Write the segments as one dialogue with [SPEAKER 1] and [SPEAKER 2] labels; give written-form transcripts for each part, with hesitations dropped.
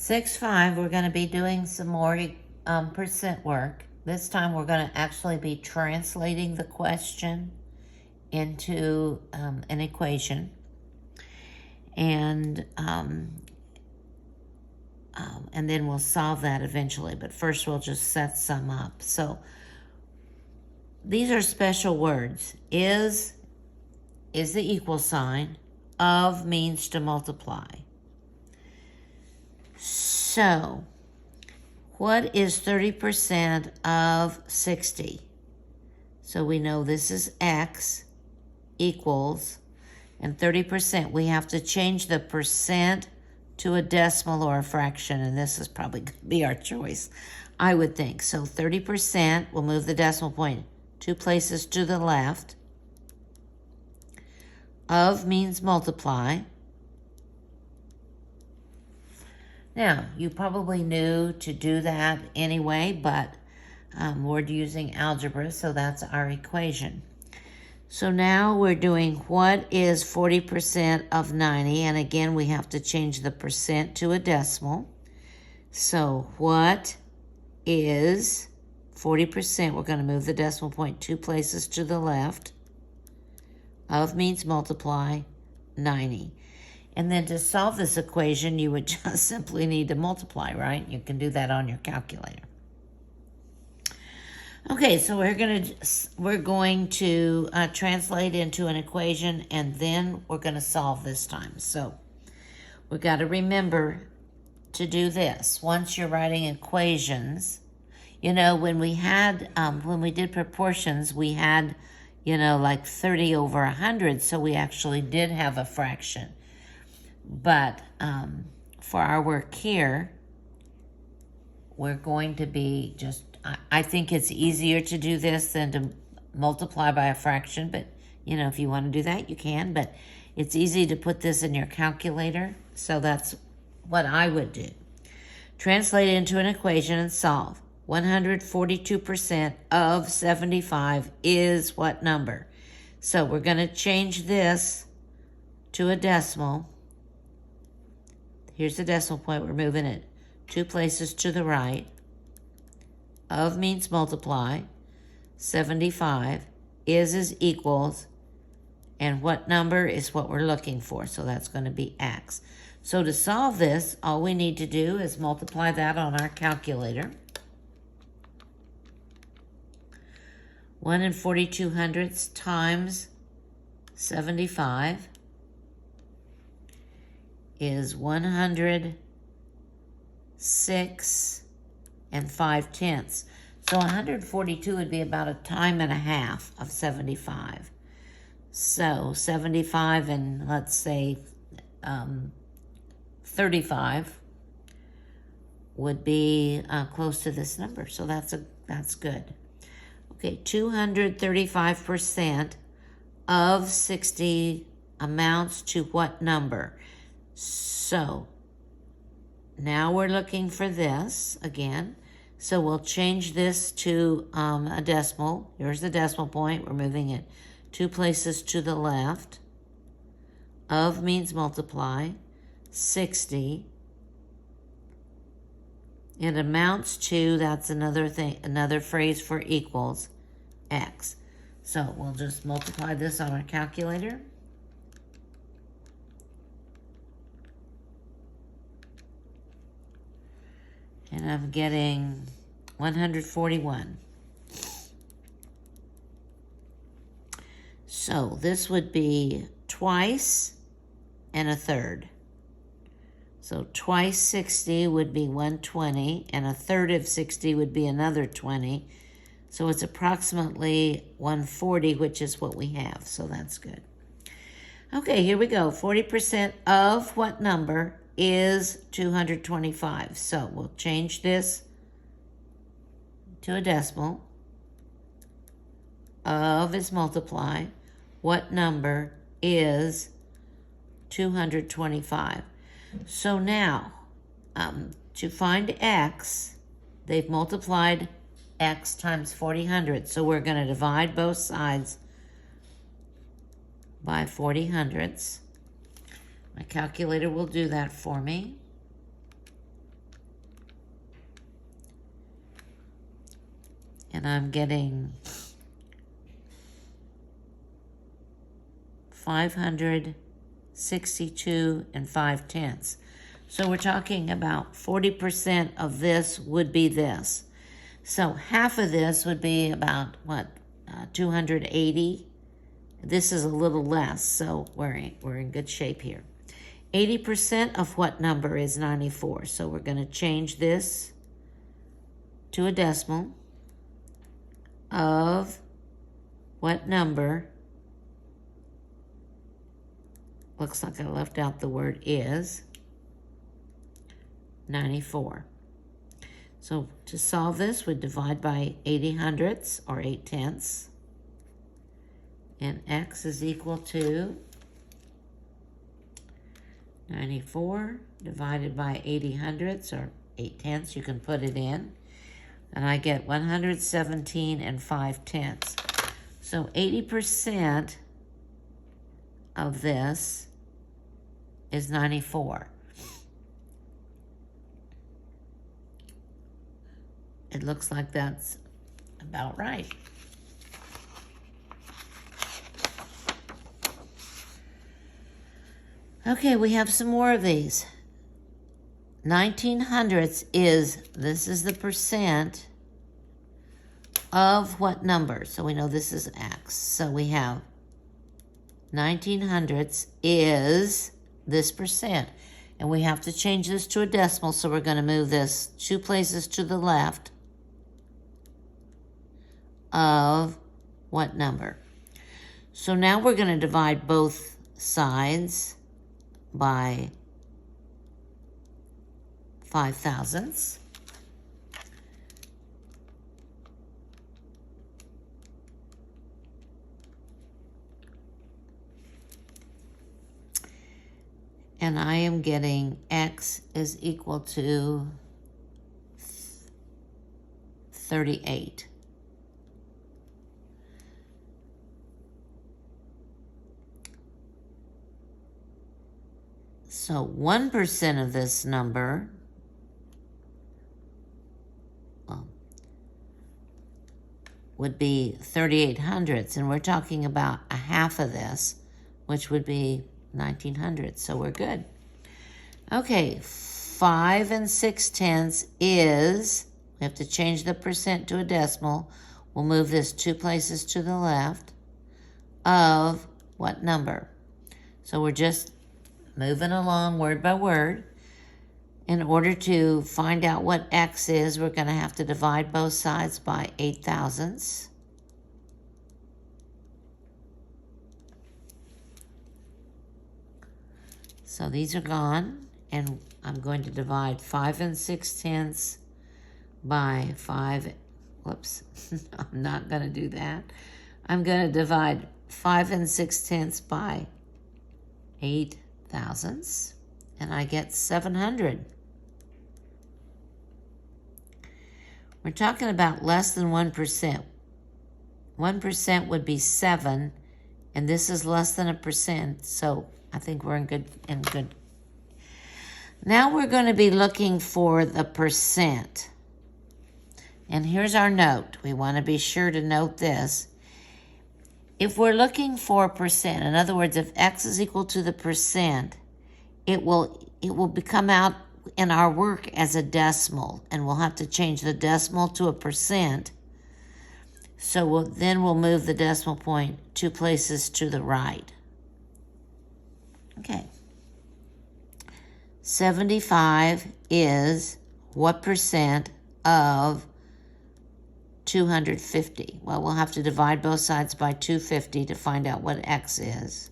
[SPEAKER 1] 6-5, we're going to be doing some more percent work. This time we're going to actually be translating the question into an equation. And then we'll solve that eventually. But first we'll just set some up. So these are special words. Is the equal sign. Of means to multiply. So, what is 30% of 60? So we know this is x equals, and 30%, we have to change the percent to a decimal or a fraction, and this is probably going to be our choice, I would think. So 30%, we'll move the decimal point 2 places to the left. Of means multiply. Now, you probably knew to do that anyway, but we're using algebra, so that's our equation. So now we're doing what is 40% of 90, and again, we have to change the percent to a decimal. So what is 40%? We're going to move the decimal point 2 places to the left. Of means multiply, 90. And then to solve this equation, you would just simply need to multiply, right? You can do that on your calculator. Okay, so we're going to translate into an equation, and then we're going to solve this time. So we've got to remember to do this. Once you're writing equations, you know, when we did proportions, we had, you know, like 30 over 100, so we actually did have a fraction. But for our work here, we're going to be just, I think it's easier to do this than to multiply by a fraction, but, you know, if you want to do that, you can, but it's easy to put this in your calculator, so that's what I would do. Translate it into an equation and solve. 142% of 75 is what number? So we're going to change this to a decimal. Here's the decimal point. We're moving it 2 places to the right. Of means multiply. 75 is equals. And what number is what we're looking for? So that's going to be x. So to solve this, all we need to do is multiply that on our calculator. 1 4200 times 75 is 106 5/10. So 142 would be about a time and a half of 75. So 75 and let's say 35 would be close to this number. So that's good. Okay, 235% of 60 amounts to what number? So now we're looking for this again. So we'll change this to a decimal. Here's the decimal point. We're moving it 2 places to the left. Of means multiply. 60. It amounts to, that's another thing, another phrase for equals, x. So we'll just multiply this on our calculator. And I'm getting 141. So this would be twice and a third. So twice 60 would be 120, and a third of 60 would be another 20. So it's approximately 140, which is what we have. So that's good. Okay, here we go. 40% of what number is 225? So we'll change this to a decimal. Of is multiply. What number is 225? So now, to find x, they've multiplied x times 40 hundredths. So we're going to divide both sides by 40 hundredths. My calculator will do that for me. And I'm getting 562 and 5/10. So we're talking about 40% of this would be this. So half of this would be about, 280. This is a little less, so we're in good shape here. 80% of what number is 94? So we're going to change this to a decimal of what number. Looks like I left out the word is. 94. So to solve this, we divide by 80 hundredths, or 8/10. And x is equal to 94 divided by 80 hundredths, or 8/10. You can put it in. And I get 117 and 5/10. So 80% of this is 94. It looks like that's about right. Okay, we have some more of these. 19 hundredths this is the percent of what number? So we know this is x. So we have 19 hundredths is this percent. And we have to change this to a decimal, so we're going to move this 2 places to the left of what number? So now we're going to divide both sides by 5 thousandths. And I am getting x is equal to 38. So 1% of this number, would be 38 hundredths, and we're talking about a half of this, which would be 19 hundredths, so we're good. Okay, 5 6/10 is, we have to change the percent to a decimal. We'll move this 2 places to the left of what number? So we're just moving along word by word. In order to find out what x is, we're going to have to divide both sides by 8 thousandths. So these are gone, and I'm going to divide 5 6/10 by 5. Whoops, I'm not going to do that. I'm going to divide 5 6/10 by 8 thousandths, and I get 700. We're talking about less than 1%. 1% would be 7, and this is less than 1%, so I think we're in good. Now we're going to be looking for the percent. And here's our note. We want to be sure to note this. If we're looking for percent, in other words, if x is equal to the percent, it will come out in our work as a decimal, and we'll have to change the decimal to a percent. So we'll move the decimal point 2 places to the right. Okay. 75 is what percent of 250? Well, we'll have to divide both sides by 250 to find out what x is.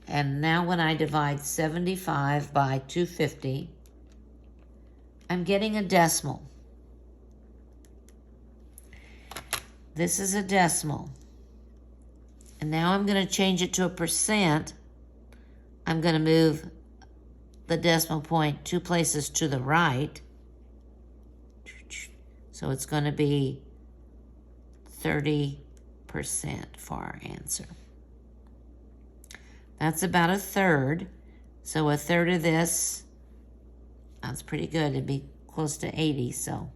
[SPEAKER 1] And now when I divide 75 by 250, I'm getting a decimal. This is a decimal. And now I'm going to change it to a percent. I'm going to move the decimal point 2 places to the right. So it's going to be 30% for our answer. That's about a third. So a third of this, that's pretty good. It'd be close to 80, so.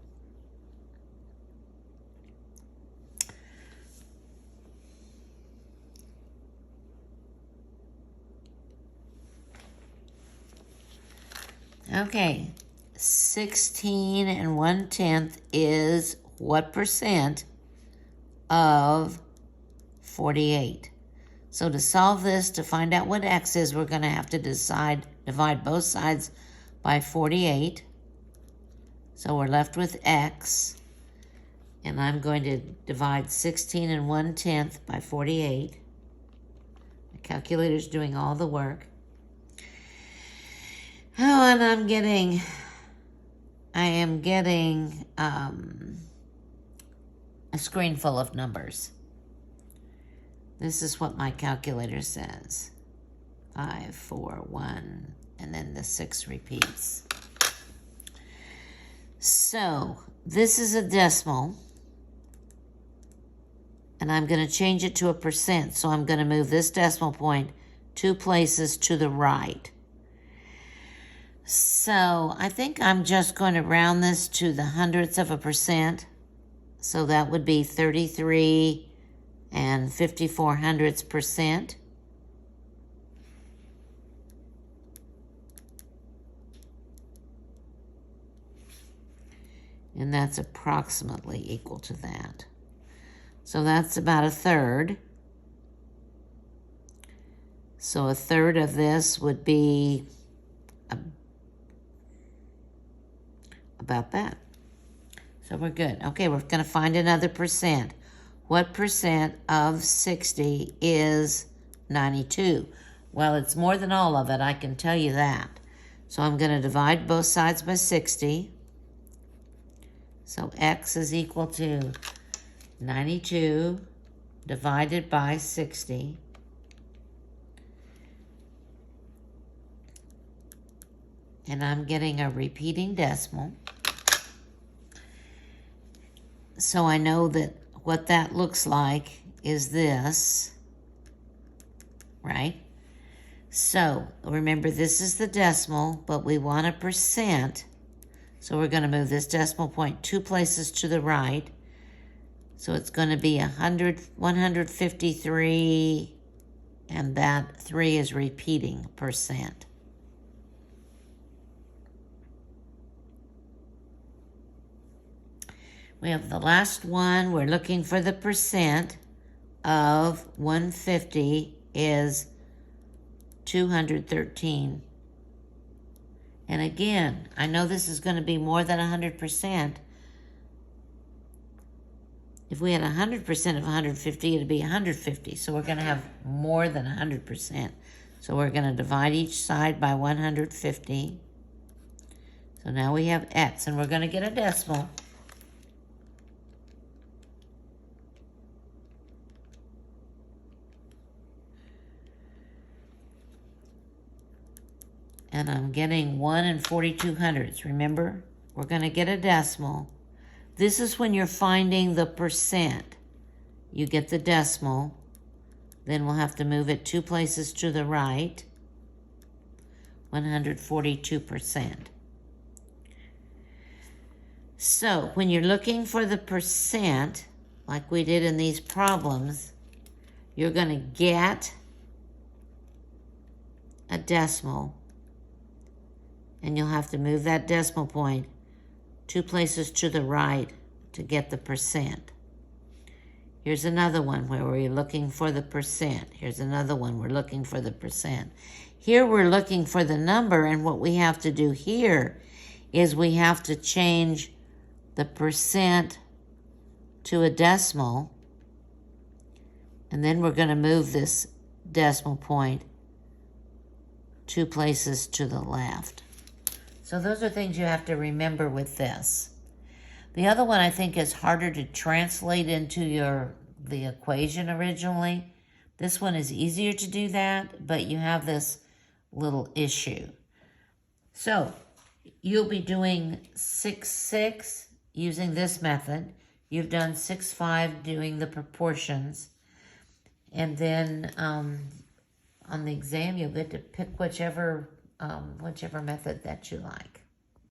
[SPEAKER 1] Okay, 16 1/10 is what percent of 48? So to solve this, to find out what x is, we're going to have to divide both sides by 48. So we're left with x, and I'm going to divide 16 1/10 by 48. The calculator's doing all the work. Oh, and I am getting a screen full of numbers. This is what my calculator says. 5, 4, 1, and then the 6 repeats. So this is a decimal, and I'm going to change it to a percent. So I'm going to move this decimal point 2 places to the right. So I think I'm just going to round this to the hundredths of a percent. So that would be 33 54 percent. And that's approximately equal to that. So that's about a third. So a third of this would be about that. So we're good. Okay, we're going to find another percent. What percent of 60 is 92? Well, it's more than all of it, I can tell you that. So I'm going to divide both sides by 60. So x is equal to 92 divided by 60. And I'm getting a repeating decimal. So I know that what that looks like is this, right? So remember, this is the decimal, but we want a percent. So we're going to move this decimal point 2 places to the right. So it's going to be 153, and that 3 is repeating percent. We have the last one. We're looking for the percent of 150 is 213. And again, I know this is going to be more than 100%. If we had 100% of 150, it'd be 150. So we're going to have more than 100%. So we're going to divide each side by 150. So now we have x, and we're going to get a decimal. And I'm getting 1 42/100. Remember, we're going to get a decimal. This is when you're finding the percent. You get the decimal. Then we'll have to move it 2 places to the right. 142%. So when you're looking for the percent, like we did in these problems, you're going to get a decimal. And you'll have to move that decimal point 2 places to the right to get the percent. Here's another one where we're looking for the percent. Here's another one we're looking for the percent. Here we're looking for the number, and what we have to do here is we have to change the percent to a decimal, and then we're going to move this decimal point 2 places to the left. So those are things you have to remember with this. The other one I think is harder to translate into the equation originally. This one is easier to do that, but you have this little issue. So you'll be doing 6/6 using this method. You've done 6/5 doing the proportions. And then on the exam, you'll get to pick whichever method that you like.